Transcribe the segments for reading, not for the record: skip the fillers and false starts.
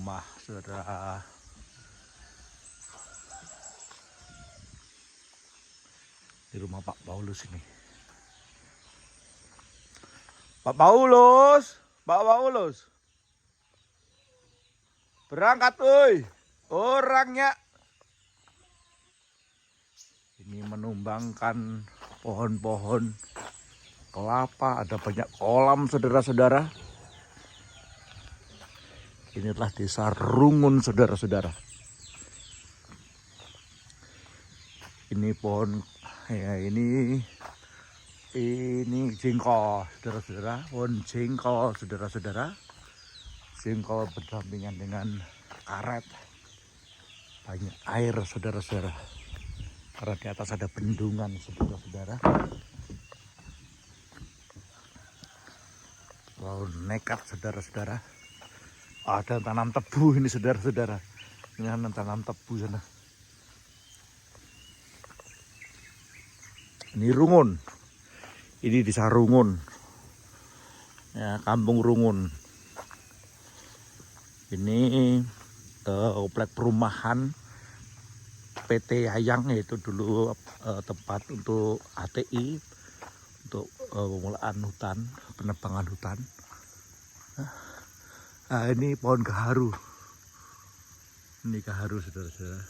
rumah saudara. Di rumah Pak Paulus ini. Pak Paulus, Pak Paulus. Berangkat, oi. Orangnya. Ini menumbangkan pohon-pohon kelapa, ada banyak kolam saudara-saudara. Inilah desa Rungun saudara-saudara. Ini pohon ya, ini jengkol saudara-saudara, pohon jengkol saudara-saudara. Jengkol berdampingan dengan karet. Banyak air saudara-saudara. Karena di atas ada bendungan saudara-saudara. Wow, nekat saudara-saudara. Ada tanam tebu ini saudara-saudara. Ini tanam tebu sana. Ini Rungun. Ini desa Rungun. Ya, kampung Rungun. Ini komplek perumahan PT Hayang, yaitu dulu tempat untuk ATI, untuk pengelolaan hutan, penebangan hutan. Nah, ini pohon gaharu. Ini gaharu saudara-saudara.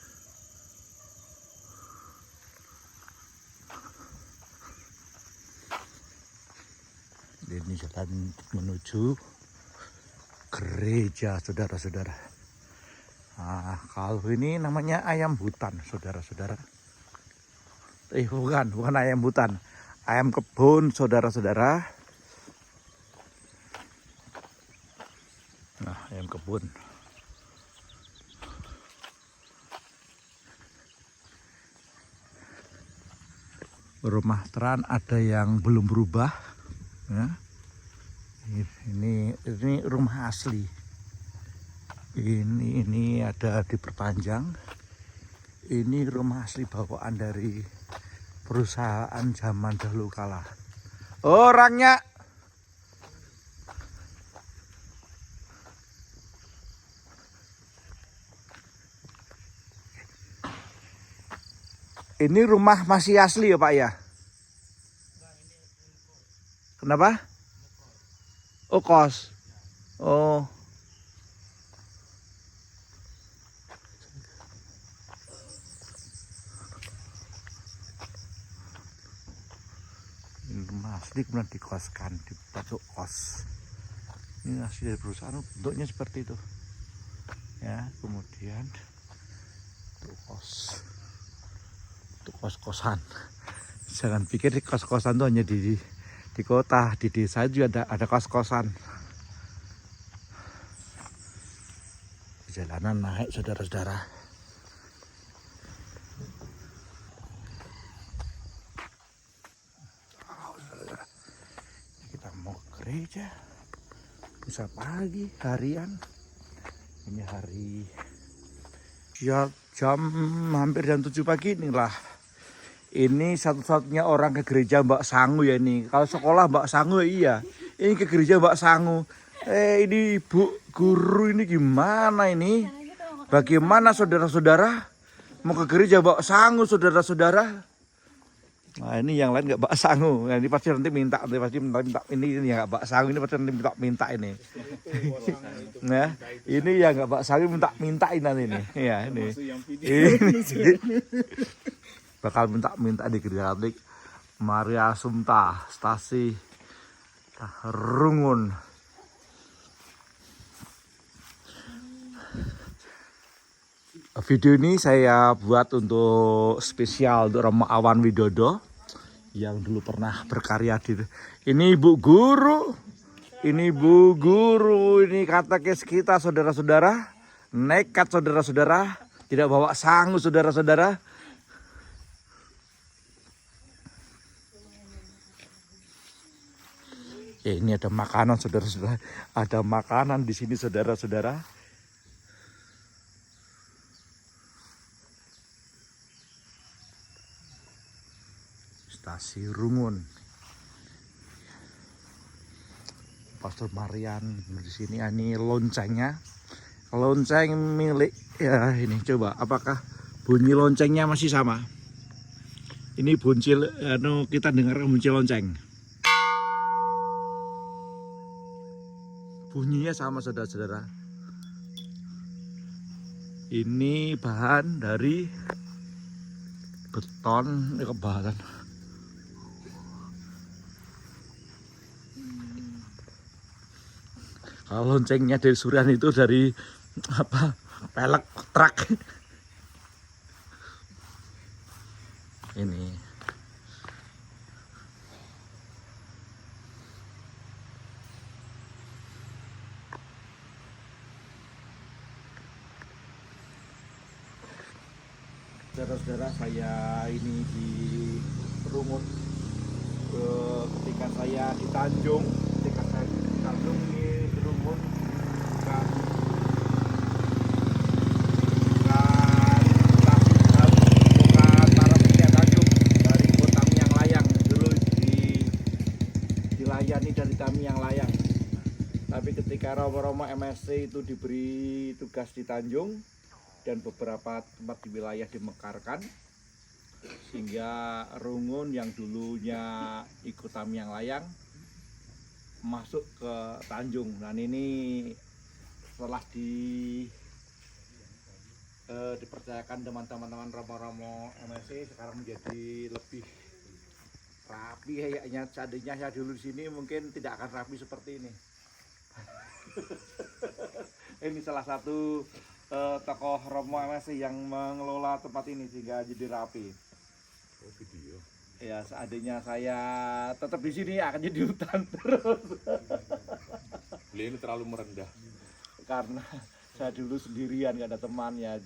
Ini jalan menuju gereja saudara-saudara. Nah, kalau ini namanya ayam hutan saudara-saudara. Bukan ayam hutan. Ayam kebun saudara-saudara. Nah, ayam kebun. Rumah teran ada yang belum berubah. Ya. Ini rumah asli. Ini ada diperpanjang. Ini rumah asli bawaan dari perusahaan zaman dahulu kala. Orangnya. Ini rumah masih asli ya Pak ya? Kenapa? Oh, kos. Oh. Ini rumah asli kemudian dikoskan, dibentuk kos. Ini asli dari perusahaan, bentuknya seperti itu. Ya, kemudian untuk kos. Untuk kos-kosan. Jangan pikir di kos-kosan itu hanya di kota, di desa juga ada kos-kosan. Jalanan naik saudara-saudara. Kita mau ke gereja. Bisa pagi, harian. Ini hari ya jam hampir jam 7 pagi inilah. Ini satu-satunya orang ke gereja Mbak Sangu ya ini. Kalau sekolah Mbak Sangu ya iya. Ini ke gereja Mbak Sangu. Ini ibu guru ini gimana ini? Bagaimana saudara-saudara? Mau ke gereja Mbak Sangu saudara-saudara. Nah ini yang lain nggak Mbak Sangu. Nah, ini pasti nanti minta ini ya Mbak Sangu ini pasti nanti minta ini. Nah ini ya nggak Mbak Sangu mintain nanti ini. Ya ini. Bakal minta di gereja Katolik Maria Assumpta Stasi Rungun. Video ini saya buat untuk spesial untuk Romo Awan Widodo yang dulu pernah berkarya di ini Bu Guru. Ini Bu Guru, ini katekis kita saudara-saudara. Nekat saudara-saudara, tidak bawa sangu saudara-saudara. Ini ada makanan saudara-saudara. Ada makanan di sini saudara-saudara. Stasi Rungun. Pastor Marian di sini. Ini loncengnya. lonceng milik ya ini. Coba apakah bunyi loncengnya masih sama? Ini bunyi kita dengar bunyi lonceng. Bunyinya sama saudara-saudara. Ini bahan dari beton, kebahan. Kalau loncengnya dari Surian itu dari apa? Pelek truk. Ini. Saudara-saudara, saya ini di Rungut. Ketika saya di Tanjung, ini di Rungut, bukan Parapia Tanjung, dari Kota Miang Layang. Dulu dilayani dari Tamiang Layang. Tapi ketika Romo-Romo MSC itu diberi tugas di Tanjung dan beberapa tempat di wilayah dimekarkan, sehingga Rungun yang dulunya ikut Tamiang Layang masuk ke Tanjung. Dan ini setelah dipercayakan teman-teman Romo-Romo MSC, sekarang menjadi lebih rapi kayaknya. Seandainya saya dulu di sini mungkin tidak akan rapi seperti ini. Ini salah satu tokoh Romo MSC yang mengelola tempat ini sehingga jadi rapi. Oh, video. Ya, seandainya saya tetap di sini akan jadi hutan terus. Beliau ini terlalu merendah. Karena saya dulu sendirian, gak ada temannya.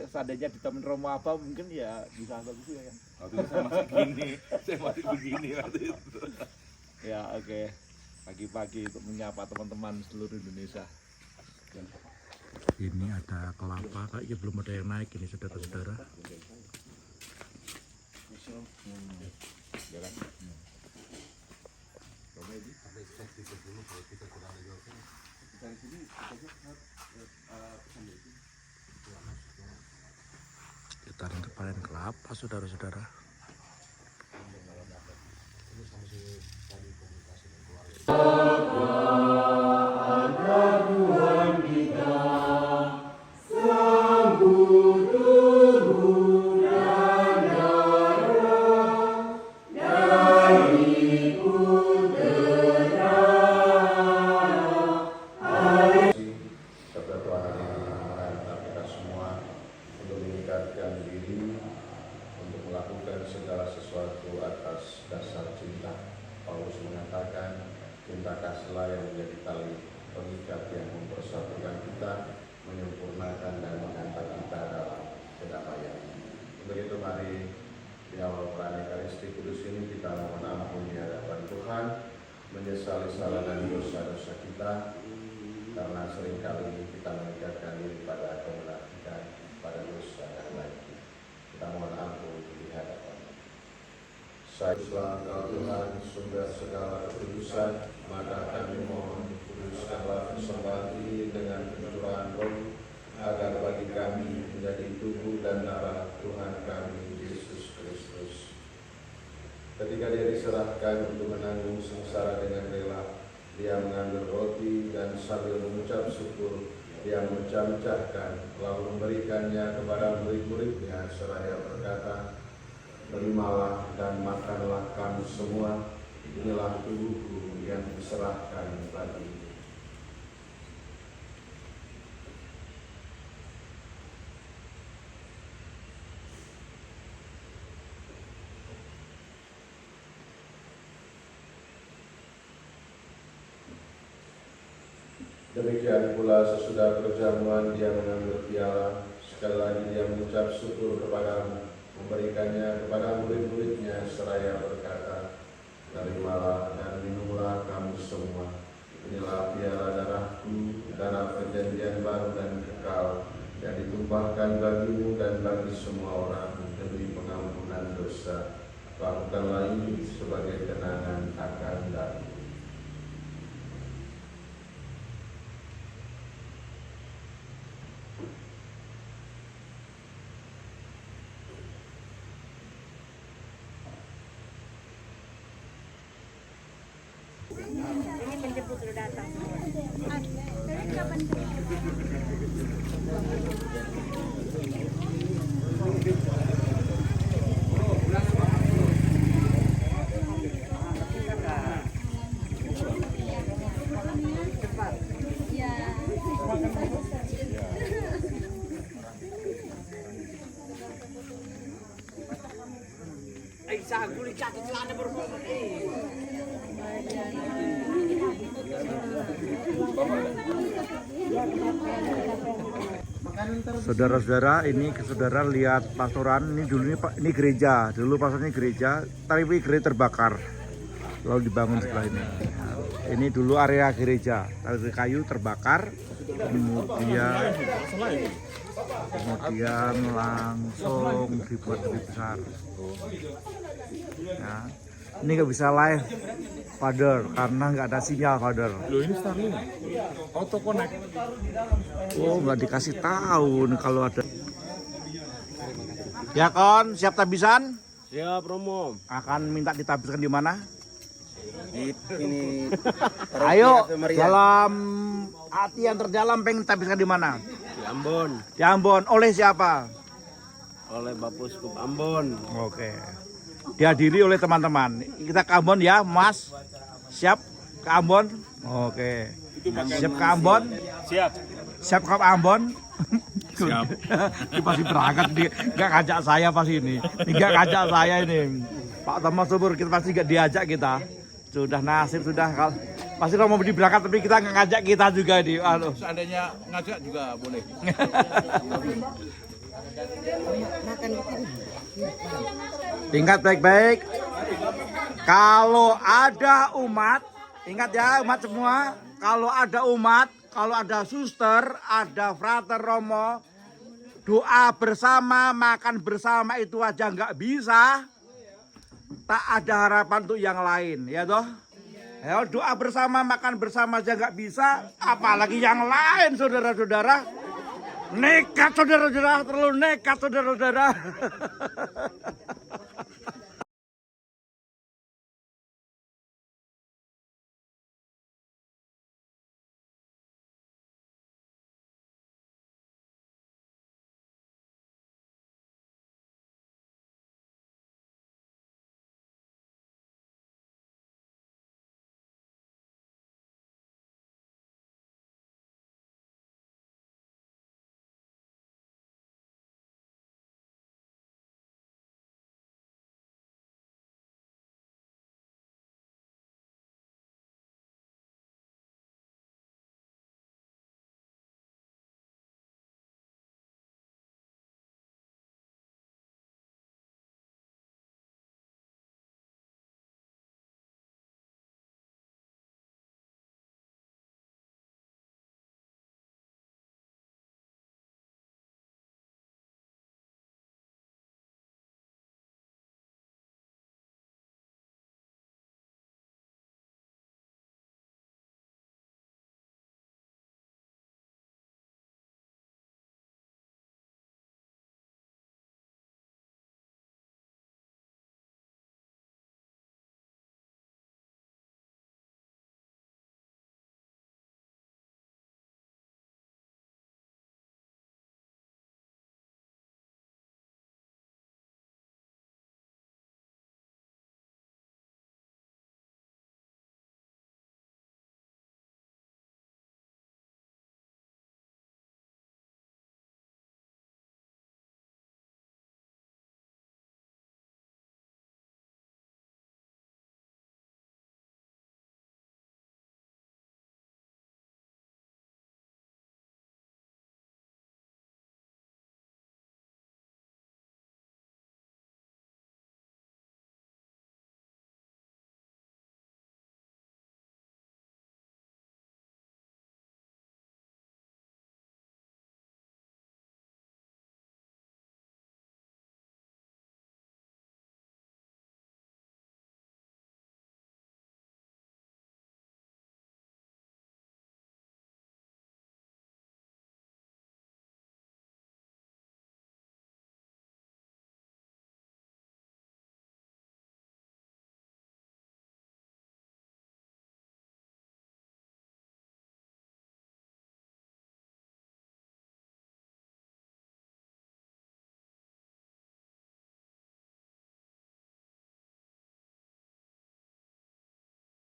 Seandainya ditemen Romo apa mungkin ya bisa bagus ya kan. Waktu itu saya masih gini, saya masih begini waktu itu. Ya oke. Pagi-pagi untuk menyapa teman-teman seluruh Indonesia. Ini ada kelapa, kayaknya belum ada yang naik ini saudara-saudara. Kita untuk panen kelapa saudara-saudara. Cinta kasihlah yang menjadi tali pengikat yang mempersatukan kita, menyempurnakan dan menghantar kita dalam kedamaian. Untuk itu mari di awal perayaan Ekaristi Kudus ini kita mohon ampun di hadapan Tuhan, menyesali salah dan dosa-dosa kita, karena seringkali kita mengikatkan diri pada kemunafikan, pada dosa dan lain. Kita mohon ampun di hadapan. Saya Tuhan, sumber segala kekudusan, maka kami mohon kuduskanlah persembahan ini dengan pencurahan Roh, agar bagi kami menjadi tubuh dan darah Tuhan kami Yesus Kristus. Ketika Dia diserahkan untuk menanggung sengsara dengan rela, Dia mengambil roti dan sambil mengucap syukur, Dia mencah-cahkan, lalu memberikannya kepada murid-muridnya seraya berkata, "Terimalah dan makanlah kamu semua, inilah tubuhku yang diserahkan bagimu." Demikian pula sesudah perjamuan Dia mengambil piala, sekali lagi Dia mengucap syukur kepadamu, memberikannya kepada murid-muridnya seraya berkata, "Terimalah dan minumlah kamu semua, inilah piala darahku, darah perjanjian baru dan kekal, yang ditumpahkan bagimu dan bagi semua orang demi pengampunan dosa. Lakukanlah ini sebagai kenangan akan aku." Ini penjemput udah datang. Saudara-saudara, ini saudara lihat pastoran ini dulu ini gereja, dulu pastorannya gereja, tapi gereja terbakar, lalu dibangun sebelah ini. Ini dulu area gereja, dari kayu terbakar, kemudian langsung dibuat lebih besar. Ya. Ini nggak bisa live, Father, karena nggak ada sinyal, Father. Loh ini Starlink, auto connect. Oh, nggak dikasih tahu nih kalau ada. Ya Kon, siap tabisan? Siap Romo. Akan minta ditabiskan di mana? Ini Ayo, dalam hati yang terdalam pengen tabiskan di mana? di Ambon Di Ambon. Oleh siapa? oleh Bapak Uskup Ambon. Oke. Dihadiri oleh teman-teman. Kita ke Ambon ya, Mas. Siap ke Ambon? Oke. Siap ke Ambon? Siap. Siap ke Ambon? Siap. Ini pasti berangkat nih, nggak ngajak saya pas ini. Nggak ngajak saya ini. Pak Thomas Subur, kita pasti nggak diajak kita. Sudah nasib, sudah. Pasti kalau mau berangkat tapi kita nggak ngajak kita juga di. Aduh. Seandainya ngajak juga boleh. Ingat baik-baik. Kalau ada umat, ingat ya umat semua. Kalau ada umat, kalau ada suster, ada frater Romo, doa bersama, makan bersama itu aja nggak bisa. Tak ada harapan untuk yang lain, ya toh? Ya, doa bersama, makan bersama aja nggak bisa, apalagi yang lain, saudara-saudara. Nekat, saudara-saudara, terlalu nekat, saudara-saudara.